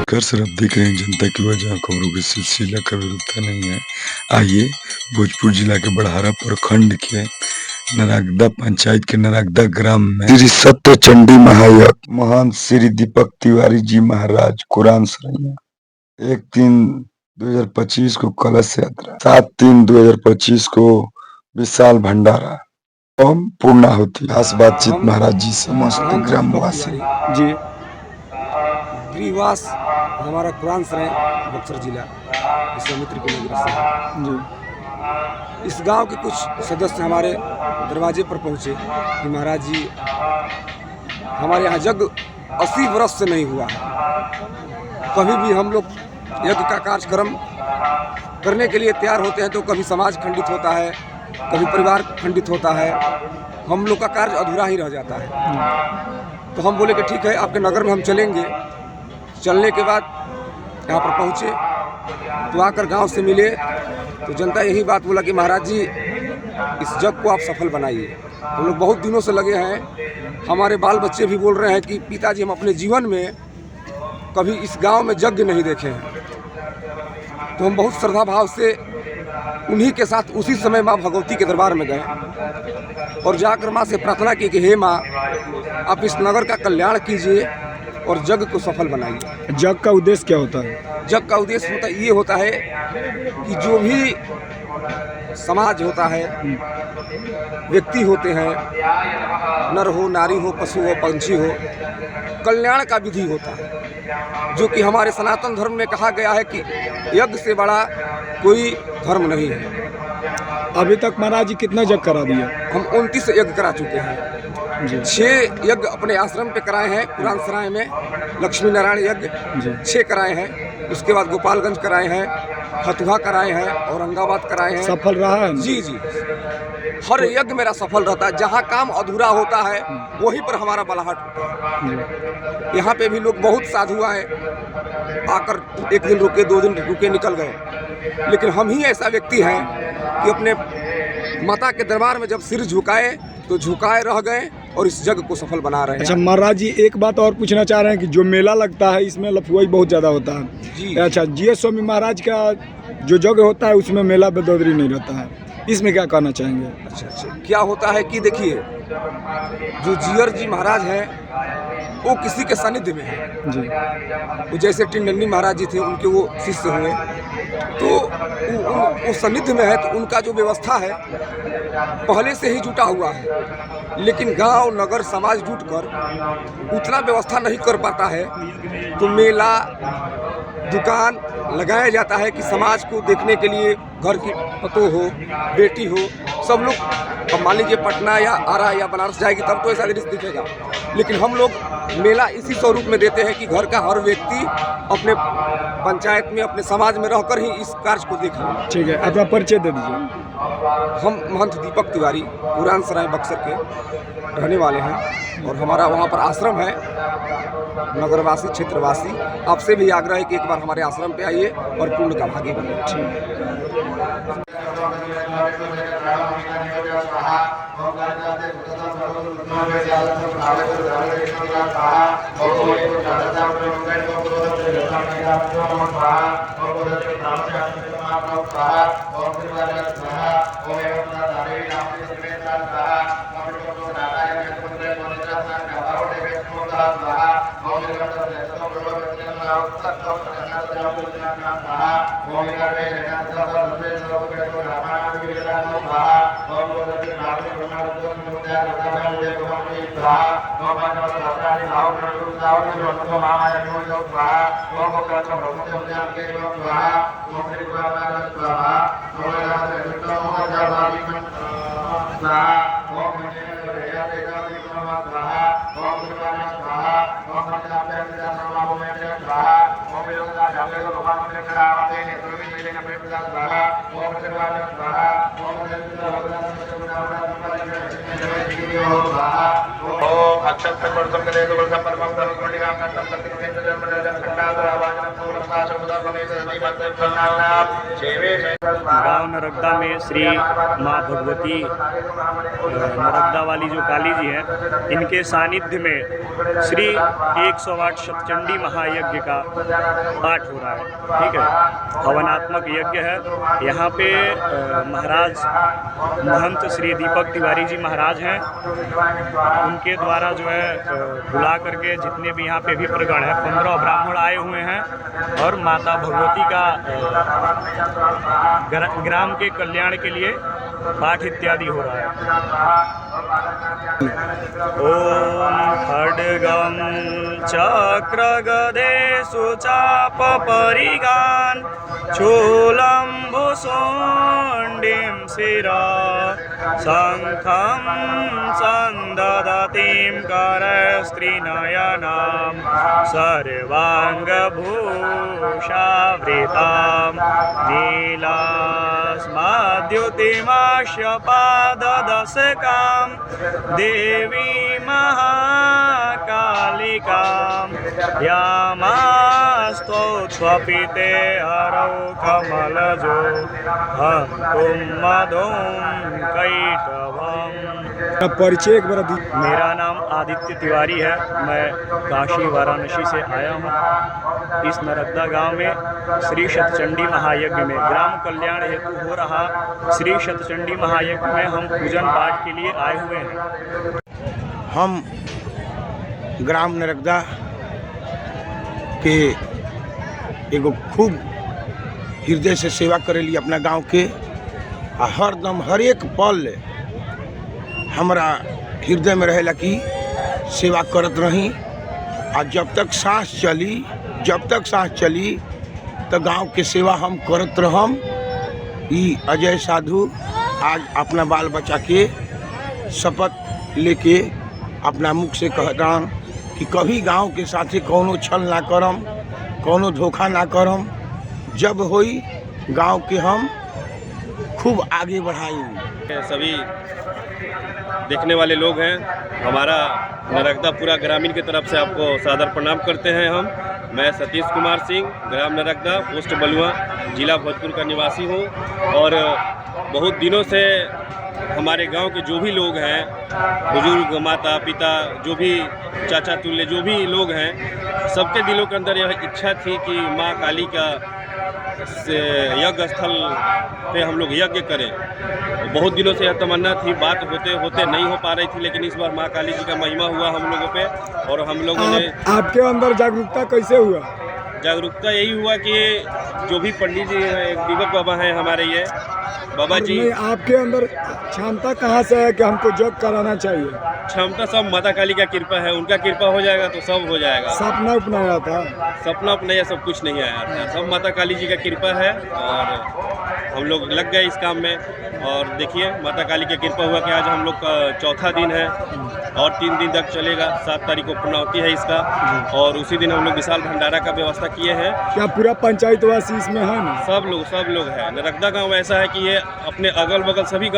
नमस्कार सर, आप देख रहे हैं जनता की आवाज़, जहाँ खबरों की सिलसिला कभी रुकता नहीं है। आइए भोजपुर जिला के बड़हरा प्रखंड के नरागदा पंचायत के नरागदा ग्राम में श्री सत्य चंडी महायक महान श्री दीपक तिवारी जी महाराज कुरान सरैया 1-3-2025 को कलश यात्रा, 7-3-2025 को विशाल भंडारा एवं पूर्णाहुति। खास बातचीत महाराज जी से समस्त ग्रामवासी जी गृहवास हमारा कुरान सराय बक्सर जिला विश्वामित्र के नगर से जी। इस गांव के कुछ सदस्य हमारे दरवाजे पर पहुंचे कि महाराज जी हमारे यहाँ यज्ञ 80 वर्ष से नहीं हुआ है। कभी भी हम लोग यज्ञ का कार्यक्रम करने के लिए तैयार होते हैं तो कभी समाज खंडित होता है, कभी परिवार खंडित होता है, हम लोग का कार्य अधूरा ही रह जाता है। तो हम बोले कि ठीक है, आपके नगर में हम चलेंगे। चलने के बाद यहाँ पर पहुँचे तो आकर गांव से मिले तो जनता यही बात बोला कि महाराज जी इस यज्ञ को आप सफल बनाइए। हम लोग बहुत दिनों से लगे हैं, हमारे बाल बच्चे भी बोल रहे हैं कि पिताजी हम अपने जीवन में कभी इस गांव में यज्ञ नहीं देखे हैं। तो हम बहुत श्रद्धा भाव से उन्हीं के साथ उसी समय माँ भगवती के दरबार में गए और जाकर माँ से प्रार्थना की कि हे माँ, आप इस नगर का कल्याण कीजिए और यज्ञ को सफल बनाइए। यज्ञ का उद्देश्य क्या होता है? यज्ञ का उद्देश्य ये होता है कि जो भी समाज होता है, व्यक्ति होते हैं, नर हो, नारी हो, पशु हो, पंछी हो, कल्याण का विधि होता है, जो कि हमारे सनातन धर्म में कहा गया है कि यज्ञ से बड़ा कोई धर्म नहीं है। अभी तक महाराज जी कितना यज्ञ करा दिया? हम 29 यज्ञ करा चुके हैं। 6 यज्ञ अपने आश्रम पे कराए हैं, कुरान सराय में लक्ष्मी नारायण यज्ञ 6 कराए हैं। उसके बाद गोपालगंज कराए हैं, फतुहा कराए हैं, औरंगाबाद कराए हैं। सफल रहा है? जी जी, हर यज्ञ मेरा सफल रहता है। जहाँ काम अधूरा होता है वहीं पर हमारा बलाहट होता है। यहाँ पे भी लोग बहुत साधु आए, आकर 1 दिन रुके, 2 दिन रुके, निकल गए। लेकिन हम ही ऐसा व्यक्ति हैं कि अपने माता के दरबार में जब सिर झुकाए तो झुकाए रह गए और इस यज्ञ को सफल बना रहे हैं। अच्छा महाराज जी, एक बात और पूछना चाह रहे हैं कि जो मेला लगता है इसमें लफुआई बहुत ज़्यादा होता है जी। अच्छा, जी स्वामी महाराज का जो यज्ञ होता है उसमें मेला बेदौदरी नहीं रहता है, इसमें क्या कहना चाहेंगे? अच्छा, क्या होता है कि देखिए, जो जीयर जी महाराज हैं वो किसी के सानिध्य में है जी। वो जैसे टिंडन्नी महाराज जी थे, उनके वो शिष्य हुए, तो वो सानिध्य में है तो उनका जो व्यवस्था है पहले से ही जुटा हुआ है। लेकिन गांव नगर समाज जुटकर उतना व्यवस्था नहीं कर पाता है, तो मेला दुकान लगाया जाता है कि समाज को देखने के लिए घर की पतोह हो, बेटी हो, सब लोग। अब मान लीजिए पटना या आरा या बनारस जाएगी तब तो ऐसा दृश्य दिखेगा, लेकिन हम लोग मेला इसी स्वरूप में देते हैं कि घर का हर व्यक्ति अपने पंचायत में, अपने समाज में रहकर ही इस कार्य को देखें। ठीक है, अपना परिचय दे दीजिए। हम महंत दीपक तिवारी कुरान सराय बक्सर के रहने वाले हैं और हमारा वहाँ पर आश्रम है। नगरवासी, क्षेत्रवासी, आपसे भी आग्रह है कि एक बार हमारे आश्रम पे आइए और पुण्य का भागी बने। अक्षर गांव नरगदा में श्री माँ भगवती नरगदा वाली जो काली जी हैं, इनके सानिध्य में श्री 108 शतचंडी महायज्ञ का पाठ हो रहा है। ठीक है, हवनात्मक यज्ञ है। यहाँ पे महाराज महंत श्री दीपक तिवारी जी महाराज हैं, उनके द्वारा जो है बुला करके जितने भी यहाँ पे भी प्रगण है 15 ब्राह्मण आए हुए हैं और माता भगवती का ग्राम के कल्याण के लिए पाठ इत्यादि हो रहा है। ओम खड्गम चक्र गदेषु चाप परिगान चूलं भुसुण्डिं शिरा शंखं संदधतीं करस्त्रिनयनां सर्वाङ्गभूषावृतां नीलास्मद्युतिमास्य पाददशकां देवी महाकालिकां यामास्तौत्स्वपिते हरौ कमलजो हन्तुं मधुं कैटभम्। परिचय एक बार मेरा नाम आदित्य तिवारी है। मैं काशी वाराणसी से आया हूँ। इस नरगदा गांव में श्री शतचंडी महायज्ञ में ग्राम कल्याण हेतु हो रहा श्री शतचंडी महायज्ञ में हम पूजन पाठ के लिए आए हुए हैं। हम ग्राम नरगदा के एगो खूब हृदय से सेवा करेली अपना गांव के, आ हरदम हर एक पल हमरा हृदय में रहेला कि सेवा करत रही। आ जब तक सांस चली तो गांव के सेवा हम करत रहम। ई अजय साधु आज अपना बाल बच्चा के शपथ लेके अपना मुख से कहता कि कभी गांव के साथे कौनो छल ना करम, कौनो धोखा ना करम। जब होई गांव के हम खूब आगे बढ़ाई। सभी देखने वाले लोग हैं, हमारा नरगदा पूरा ग्रामीण की तरफ से आपको सादर प्रणाम करते हैं। मैं सतीश कुमार सिंह, ग्राम नरगदा, पोस्ट बलुआ, जिला भोजपुर का निवासी हूँ। और बहुत दिनों से हमारे गांव के जो भी लोग हैं, बुजुर्ग, माता पिता, जो भी चाचा तुल्य जो भी लोग हैं, सबके दिलों के अंदर यह इच्छा थी कि माँ काली का यज्ञ स्थल पे हम लोग यज्ञ करें। बहुत दिनों से यह तमन्ना थी, बात होते होते नहीं हो पा रही थी, लेकिन इस बार माँ काली जी का महिमा हुआ हम लोगों पे। और हम लोगों ने आपके अंदर जागरूकता कैसे हुआ? जागरूकता यही हुआ कि जो भी पंडित जी हैं, दीपक बाबा हैं हमारे, ये बाबा जी। आपके अंदर क्षमता कहाँ से है कि हमको जग कराना चाहिए? क्षमता सब माता काली का कृपा है, उनका कृपा हो जाएगा तो सब हो जाएगा। सपना अपनाया था? सपना अपनाया सब कुछ नहीं आया था, सब माता काली जी का कृपा है। और हम लोग लग गए इस काम में। और देखिए माता काली की कृपा हुआ कि आज हम लोग का चौथा दिन है और 3 दिन तक चलेगा। 7 तारीख को पूर्णाहुति है इसका, और उसी दिन हम लोग विशाल भंडारा का व्यवस्था किए हैं। क्या पूरा पंचायतवासी इसमें है ना? सब लोग है। नरगदा गाँव ऐसा है कि ये अपने अगल बगल सभी